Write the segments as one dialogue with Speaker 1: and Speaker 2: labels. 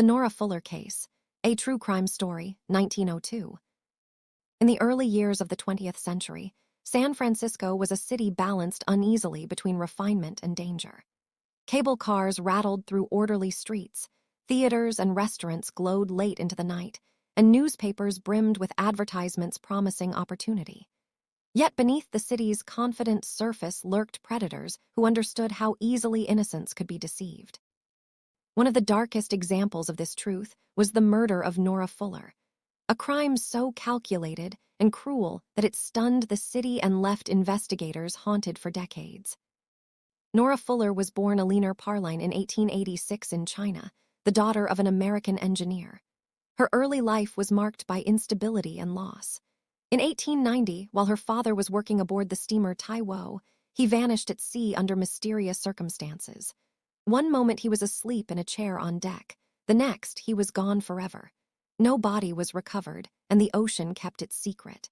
Speaker 1: The Nora Fuller Case, a true crime story, 1902. In the early years of the 20th century, San Francisco was a city balanced uneasily between refinement and danger. Cable cars rattled through orderly streets, theaters and restaurants glowed late into the night, and newspapers brimmed with advertisements promising opportunity. Yet beneath the city's confident surface lurked predators who understood how easily innocents could be deceived. One of the darkest examples of this truth was the murder of Nora Fuller, a crime so calculated and cruel that it stunned the city and left investigators haunted for decades. Nora Fuller was born Eleanor Parline in 1886 in China, the daughter of an American engineer. Her early life was marked by instability and loss. In 1890, while her father was working aboard the steamer Taiwo, he vanished at sea under mysterious circumstances. One moment he was asleep in a chair on deck, the next he was gone forever. No body was recovered, and the ocean kept its secret.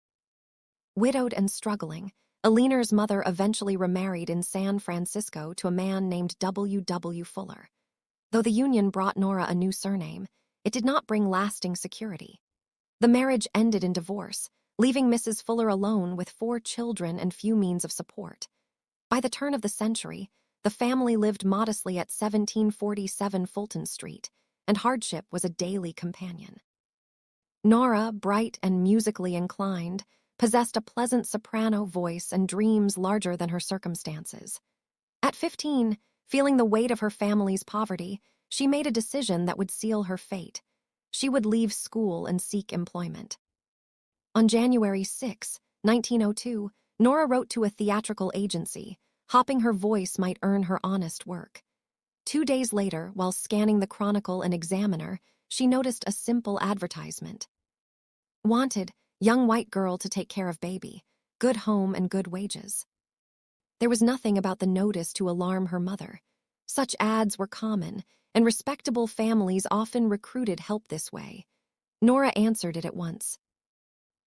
Speaker 1: Widowed and struggling, Eleanor's mother eventually remarried in San Francisco to a man named W. W. Fuller. Though the union brought Nora a new surname, it did not bring lasting security. The marriage ended in divorce, leaving Mrs. Fuller alone with 4 children and few means of support. By the turn of the century, the family lived modestly at 1747 Fulton Street, and hardship was a daily companion. Nora, bright and musically inclined, possessed a pleasant soprano voice and dreams larger than her circumstances. At 15, feeling the weight of her family's poverty, she made a decision that would seal her fate. She would leave school and seek employment. On January 6, 1902, Nora wrote to a theatrical agency, hoping her voice might earn her honest work. 2 days later, while scanning the Chronicle and Examiner, she noticed a simple advertisement. Wanted, young white girl to take care of baby, good home and good wages. There was nothing about the notice to alarm her mother. Such ads were common, and respectable families often recruited help this way. Nora answered it at once.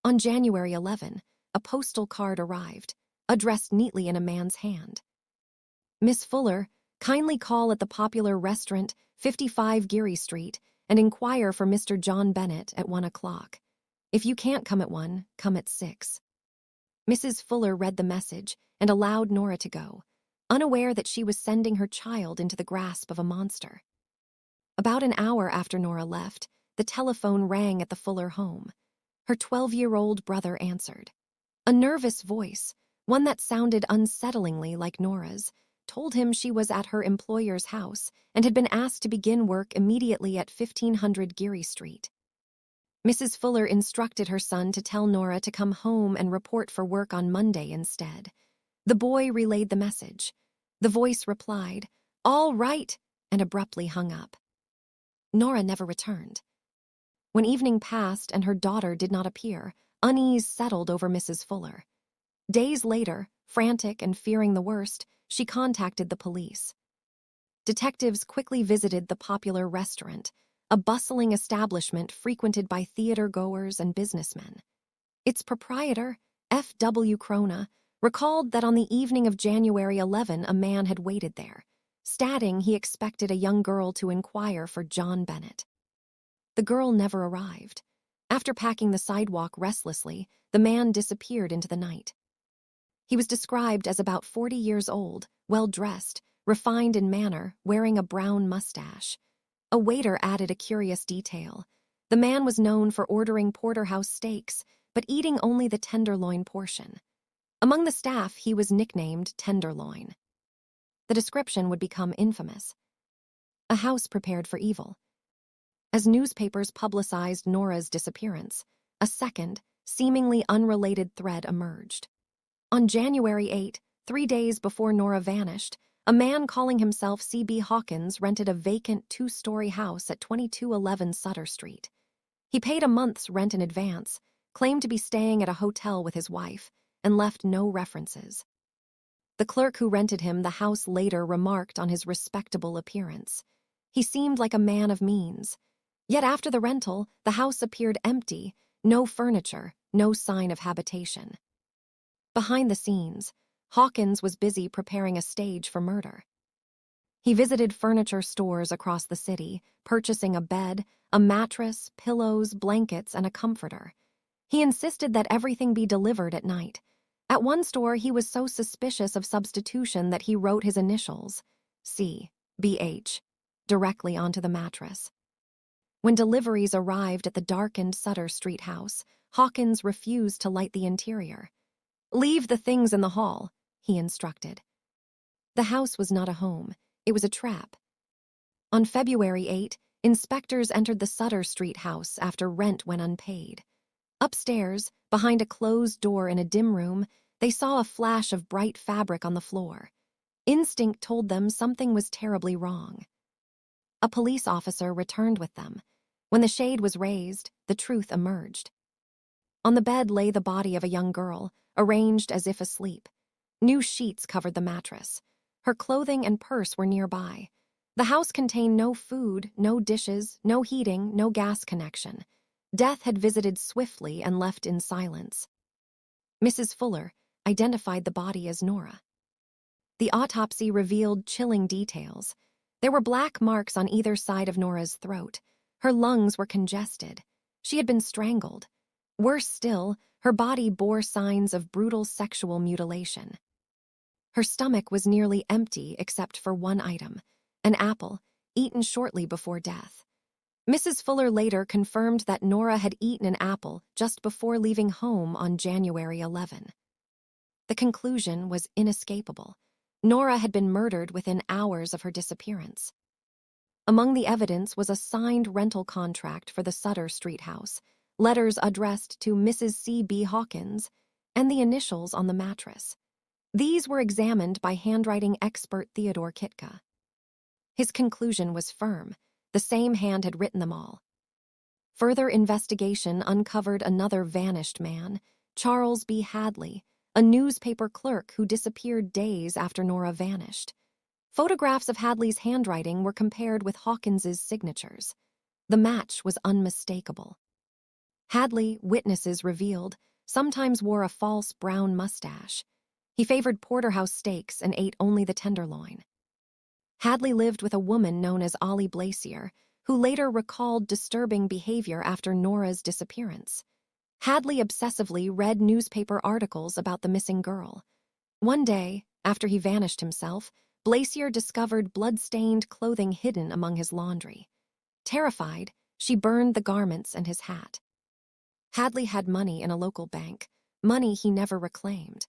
Speaker 1: On January 11, a postal card arrived, addressed neatly in a man's hand. Miss Fuller, kindly call at the popular restaurant 55 Geary Street and inquire for Mr. John Bennett at 1 o'clock. If you can't come at 1, come at 6. Mrs. Fuller read the message and allowed Nora to go, unaware that she was sending her child into the grasp of a monster. About an hour after Nora left, the telephone rang at the Fuller home. Her 12-year-old brother answered. A nervous voice, one that sounded unsettlingly like Nora's, told him she was at her employer's house and had been asked to begin work immediately at 1500 Geary Street. Mrs. Fuller instructed her son to tell Nora to come home and report for work on Monday instead. The boy relayed the message. The voice replied, "All right," and abruptly hung up. Nora never returned. When evening passed and her daughter did not appear, unease settled over Mrs. Fuller. Days later, frantic and fearing the worst, she contacted the police. Detectives quickly visited the popular restaurant, a bustling establishment frequented by theater-goers and businessmen. Its proprietor, F.W. Crona, recalled that on the evening of January 11 a man had waited there, stating he expected a young girl to inquire for John Bennett. The girl never arrived. After packing the sidewalk restlessly, the man disappeared into the night. He was described as about 40 years old, well-dressed, refined in manner, wearing a brown mustache. A waiter added a curious detail. The man was known for ordering porterhouse steaks, but eating only the tenderloin portion. Among the staff, he was nicknamed Tenderloin. The description would become infamous. A house prepared for evil. As newspapers publicized Nora's disappearance, a second, seemingly unrelated thread emerged. On January 8, 3 days before Nora vanished, a man calling himself C.B. Hawkins rented a vacant 2-story house at 2211 Sutter Street. He paid a month's rent in advance, claimed to be staying at a hotel with his wife, and left no references. The clerk who rented him the house later remarked on his respectable appearance. He seemed like a man of means. Yet after the rental, the house appeared empty, no furniture, no sign of habitation. Behind the scenes, Hawkins was busy preparing a stage for murder. He visited furniture stores across the city, purchasing a bed, a mattress, pillows, blankets, and a comforter. He insisted that everything be delivered at night. At one store, he was so suspicious of substitution that he wrote his initials, C.B.H., directly onto the mattress. When deliveries arrived at the darkened Sutter Street house, Hawkins refused to light the interior. "Leave the things in the hall," he instructed. The house was not a home. It was a trap. On February 8, inspectors entered the Sutter Street house after rent went unpaid. Upstairs, behind a closed door in a dim room, they saw a flash of bright fabric on the floor. Instinct told them something was terribly wrong. A police officer returned with them. When the shade was raised, the truth emerged. On the bed lay the body of a young girl, arranged as if asleep. New sheets covered the mattress. Her clothing and purse were nearby. The house contained no food, no dishes, no heating, no gas connection. Death had visited swiftly and left in silence. Mrs. Fuller identified the body as Nora. The autopsy revealed chilling details. There were black marks on either side of Nora's throat. Her lungs were congested. She had been strangled. Worse still, her body bore signs of brutal sexual mutilation. Her stomach was nearly empty except for one item, an apple, eaten shortly before death. Mrs. Fuller later confirmed that Nora had eaten an apple just before leaving home on January 11. The conclusion was inescapable. Nora had been murdered within hours of her disappearance. Among the evidence was a signed rental contract for the Sutter Street house, letters addressed to Mrs. C.B. Hawkins, and the initials on the mattress. These were examined by handwriting expert Theodore Kitka. His conclusion was firm. The same hand had written them all. Further investigation uncovered another vanished man, Charles B. Hadley, a newspaper clerk who disappeared days after Nora vanished. Photographs of Hadley's handwriting were compared with Hawkins's signatures. The match was unmistakable. Hadley, witnesses revealed, sometimes wore a false brown mustache. He favored porterhouse steaks and ate only the tenderloin. Hadley lived with a woman known as Ollie Blazier, who later recalled disturbing behavior after Nora's disappearance. Hadley obsessively read newspaper articles about the missing girl. One day, after he vanished himself, Blazier discovered blood-stained clothing hidden among his laundry. Terrified, she burned the garments and his hat. Hadley had money in a local bank, money he never reclaimed.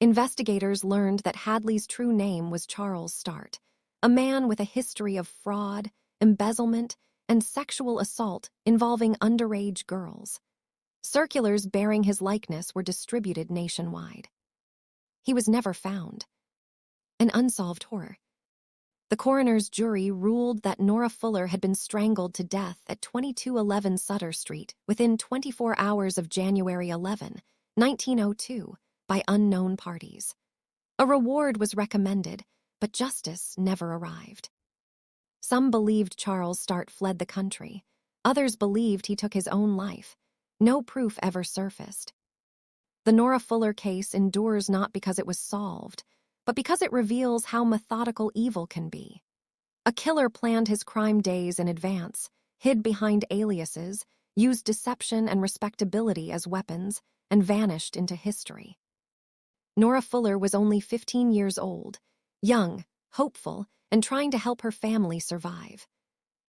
Speaker 1: Investigators learned that Hadley's true name was Charles Start, a man with a history of fraud, embezzlement, and sexual assault involving underage girls. Circulars bearing his likeness were distributed nationwide. He was never found. An unsolved horror. The coroner's jury ruled that Nora Fuller had been strangled to death at 2211 Sutter Street within 24 hours of January 11, 1902, by unknown parties. A reward was recommended, but justice never arrived. Some believed Charles Start fled the country. Others believed he took his own life. No proof ever surfaced. The Nora Fuller case endures not because it was solved, but because it reveals how methodical evil can be. A killer planned his crime days in advance, hid behind aliases, used deception and respectability as weapons, and vanished into history. Nora Fuller was only 15 years old, young, hopeful, and trying to help her family survive.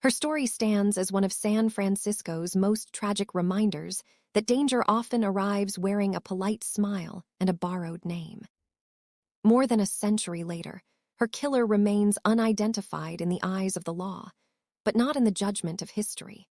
Speaker 1: Her story stands as one of San Francisco's most tragic reminders that danger often arrives wearing a polite smile and a borrowed name. More than a century later, her killer remains unidentified in the eyes of the law, but not in the judgment of history.